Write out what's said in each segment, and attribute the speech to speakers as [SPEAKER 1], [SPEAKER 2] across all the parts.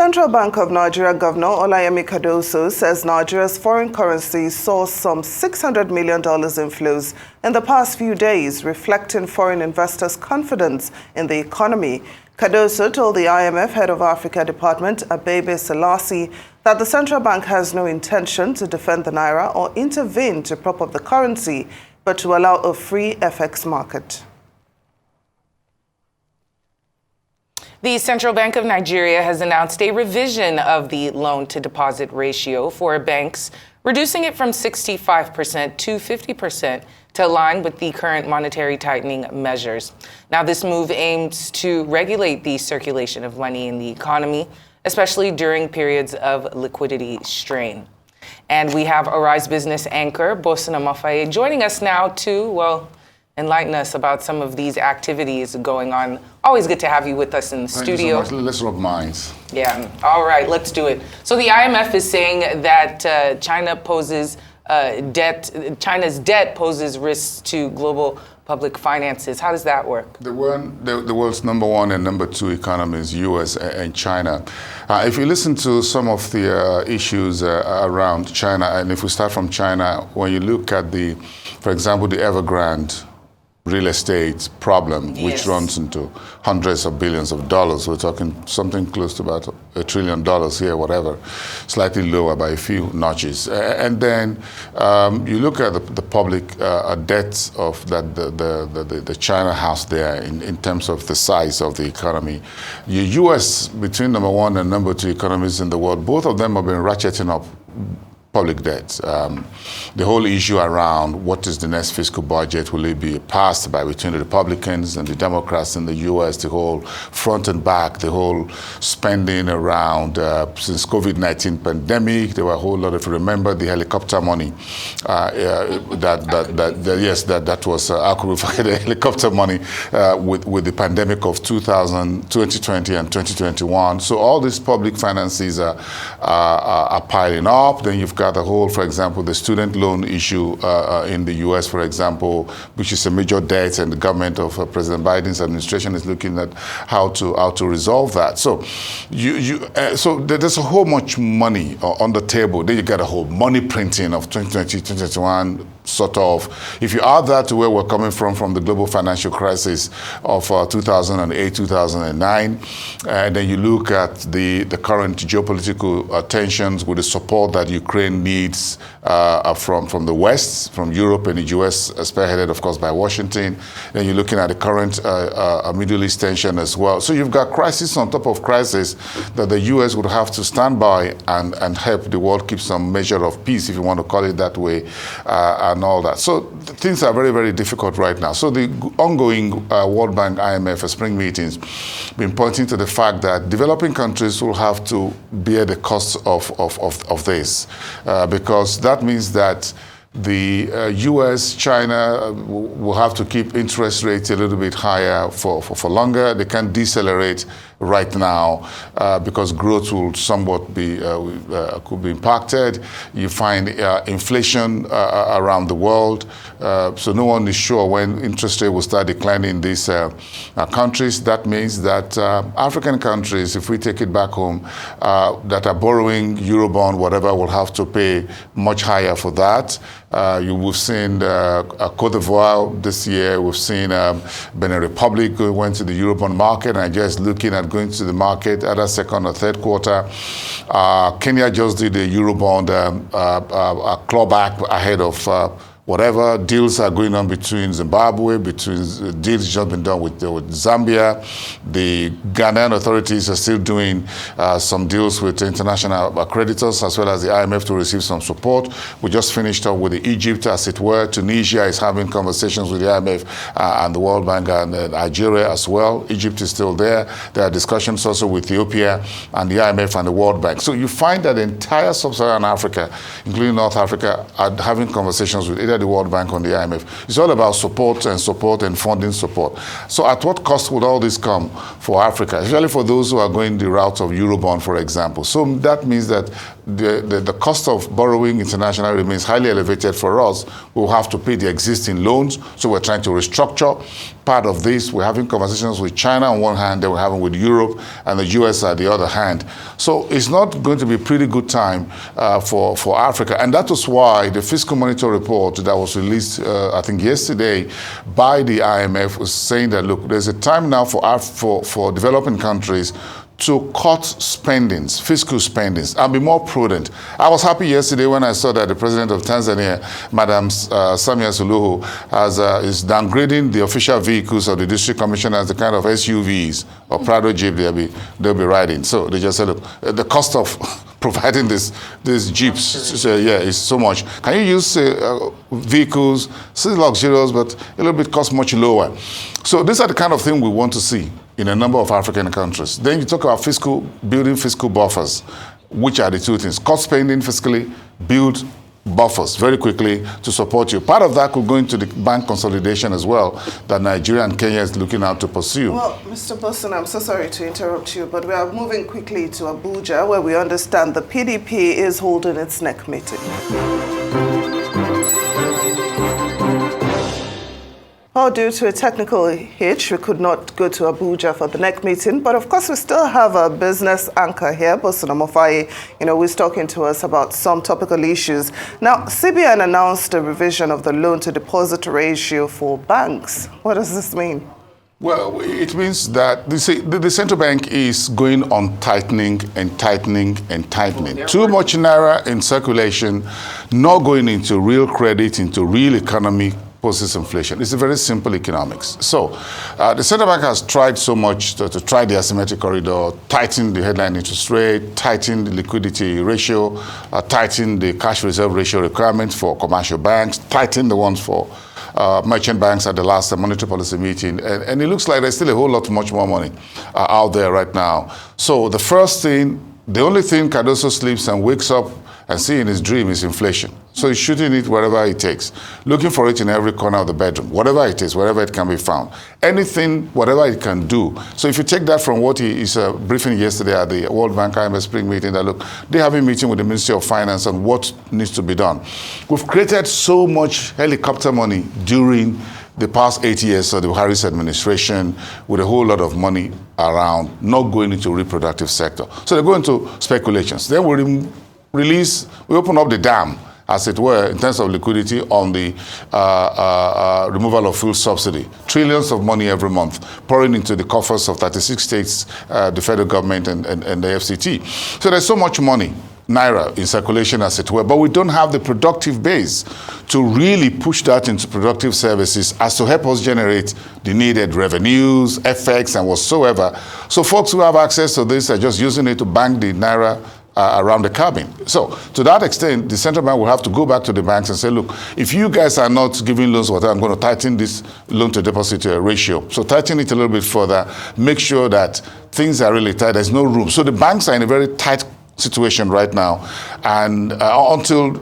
[SPEAKER 1] Central Bank of Nigeria Governor Olayemi Cardoso says Nigeria's foreign currency saw some $600 million inflows in the past few days, reflecting foreign investors' confidence in the economy. Cardoso told the IMF Head of Africa Department, Abebe Selassie, that the central bank has no intention to defend the naira or intervene to prop up the currency, but to allow a free FX market.
[SPEAKER 2] The Central Bank of Nigeria has announced a revision of the loan-to-deposit ratio for banks, reducing it from 65% to 50% to align with the current monetary tightening measures. Now, this move aims to regulate the circulation of money in the economy, especially during periods of liquidity strain. And we have Arise Business anchor Boason Omofaye joining us now to, enlighten us about some of these activities going on. Always good to have you with us in the studio.
[SPEAKER 3] Thank you so much. Let's rub minds.
[SPEAKER 2] Yeah. All right, let's do it. So the IMF is saying that China's debt poses risks to global public finances. How does that work?
[SPEAKER 3] The world's number one and number two economies, U.S. and China. If you listen to some of the issues around China, and if we start from China, when you look at for example, the Evergrande real estate problem, which runs into hundreds of billions of dollars. We're talking something close to about $1 trillion here, whatever, slightly lower by a few notches. And then you look at the public debt of the China house there in terms of the size of the economy. The U.S., between number one and number two economies in the world, both of them have been ratcheting up public debt. The whole issue around what is the next fiscal budget, will it be passed between the Republicans and the Democrats in the U.S., the whole front and back, the whole spending around since COVID-19 pandemic, there were a whole lot, if you remember, the helicopter money, that was, how could we forget the helicopter money with the pandemic of 2020 and 2021. So all these public finances are piling up. Then you've got the whole, for example, the student loan issue in the U.S., for example, which is a major debt, and the government of President Biden's administration is looking at how to resolve that. So so there's a whole much money on the table. Then you got a whole money printing of 2020, 2021, sort of. If you add that to where we're coming from the global financial crisis of 2008, 2009, and then you look at the current geopolitical tensions with the support that Ukraine needs from the West, from Europe and the U.S., spearheaded, of course, by Washington. Then you're looking at the current Middle East tension as well. So you've got crisis on top of crisis that the U.S. would have to stand by and help the world keep some measure of peace, if you want to call it that way, and all that. So things are very, very difficult right now. So the ongoing World Bank, IMF spring meetings been pointing to the fact that developing countries will have to bear the cost of this, because that means that the U.S., China will have to keep interest rates a little bit higher for longer. They can't decelerate right now because growth will somewhat could be impacted. You find inflation around the world, so no one is sure when interest rate will start declining in these countries. That means that African countries, if we take it back home, that are borrowing Eurobond, whatever, will have to pay much higher for that. We've seen Cote d'Ivoire this year. We've seen Benin Republic went to the Eurobond market. Nigeria is looking at going to the market either second or third quarter. Kenya just did a Eurobond clawback ahead of whatever deals are going on between Zimbabwe, deals just been done with Zambia. The Ghanaian authorities are still doing some deals with international creditors as well as the IMF to receive some support. We just finished up with Egypt, as it were. Tunisia is having conversations with the IMF and the World Bank, and Nigeria as well. Egypt is still there. There are discussions also with Ethiopia and the IMF and the World Bank. So you find that the entire sub-Saharan Africa, including North Africa, are having conversations with either the World Bank or the IMF. It's all about support and funding support. So at what cost would all this come for Africa, especially for those who are going the route of Eurobond, for example? So that means that the cost of borrowing internationally remains highly elevated for us. We'll have to pay the existing loans, so we're trying to restructure part of this. We're having conversations with China on one hand, then we're having with Europe and the US at the other hand. So it's not going to be a pretty good time for Africa. And that was why the Fiscal Monitor report that was released, I think yesterday, by the IMF was saying that, look, there's a time now for developing countries to cut spendings, fiscal spendings, and be more prudent. I was happy yesterday when I saw that the president of Tanzania, Madam Samia Suluhu, is downgrading the official vehicles of the district commissioner as the kind of SUVs or Prado Jeep they'll be riding. So they just said, look, the cost of providing these Jeeps is so much. Can you use vehicles, still luxurious, but a little bit cost much lower? So these are the kind of thing we want to see in a number of African countries. Then you talk about building fiscal buffers, which are the two things. Cut spending fiscally, build buffers very quickly to support you. Part of that could go into the bank consolidation as well that Nigeria and Kenya is looking out to pursue. Well,
[SPEAKER 1] Mr. Boason, I'm so sorry to interrupt you, but we are moving quickly to Abuja, where we understand the PDP is holding its NEC meeting. Well, due to a technical hitch, we could not go to Abuja for the NEC meeting, but of course we still have a business anchor here, Boason Omofaye, who's talking to us about some topical issues. Now, CBN announced a revision of the loan-to-deposit ratio for banks. What does this mean?
[SPEAKER 3] Well, it means that the central bank is going on tightening and tightening and tightening. Too much naira in circulation, not going into real credit, into real economy, poses inflation. It's a very simple economics. So the central bank has tried so much to try the asymmetric corridor, tighten the headline interest rate, tighten the liquidity ratio, tighten the cash reserve ratio requirements for commercial banks, tighten the ones for merchant banks at the last monetary policy meeting. And it looks like there's still a whole lot much more money out there right now. So the only thing Cardoso sleeps and wakes up and see in his dream is inflation. So he's shooting it wherever it takes, looking for it in every corner of the bedroom, whatever it is, wherever it can be found. Anything, whatever it can do. So if you take that from what he is briefing yesterday at the World Bank IMF Spring meeting, that look, they have a meeting with the Ministry of Finance on what needs to be done. We've created so much helicopter money during the past 8 years of the Harris administration with a whole lot of money around, not going into reproductive sector. So they go into speculations. Then we open up the dam, as it were, in terms of liquidity on the removal of fuel subsidy. Trillions of money every month pouring into the coffers of 36 states, the federal government and the FCT. So there's so much money, naira, in circulation, as it were, but we don't have the productive base to really push that into productive services as to help us generate the needed revenues, FX, and whatsoever. So folks who have access to this are just using it to bank the naira around the cabin. So to that extent, the central bank will have to go back to the banks and say, look, if you guys are not giving loans, I'm going to tighten this loan-to-deposit ratio. So tighten it a little bit further, make sure that things are really tight, there's no room. So the banks are in a very tight situation right now, and until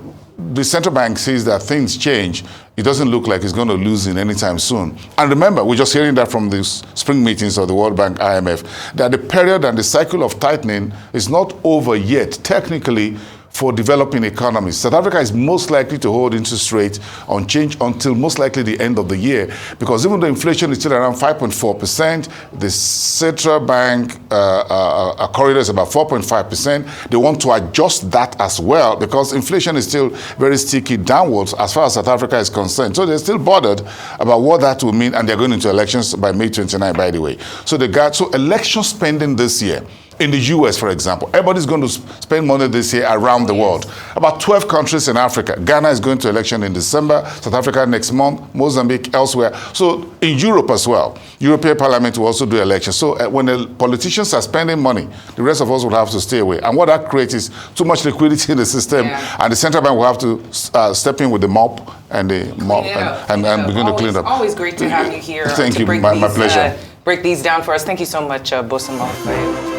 [SPEAKER 3] the central bank sees that things change, it doesn't look like it's going to lose in anytime soon. And remember, we're just hearing that from the spring meetings of the World Bank, IMF, that the period and the cycle of tightening is not over yet, technically, for developing economies. South Africa is most likely to hold interest rates unchanged until most likely the end of the year, because even though inflation is still around 5.4%, the central bank corridor is about 4.5%. They want to adjust that as well, because inflation is still very sticky downwards as far as South Africa is concerned. So they're still bothered about what that will mean, and they're going into elections by May 29, by the way. So election spending this year, in the US, for example, everybody's going to spend money this year around the world. About 12 countries in Africa. Ghana is going to election in December, South Africa next month, Mozambique, elsewhere. So in Europe as well, European Parliament will also do elections. So when the politicians are spending money, the rest of us will have to stay away. And what that creates is too much liquidity in the system, and the central bank will have to step in with the mop and begin to clean up.
[SPEAKER 2] Always great to have you here.
[SPEAKER 3] Thank you, my pleasure.
[SPEAKER 2] Break these down for us. Thank you so much, Boason Omofaye.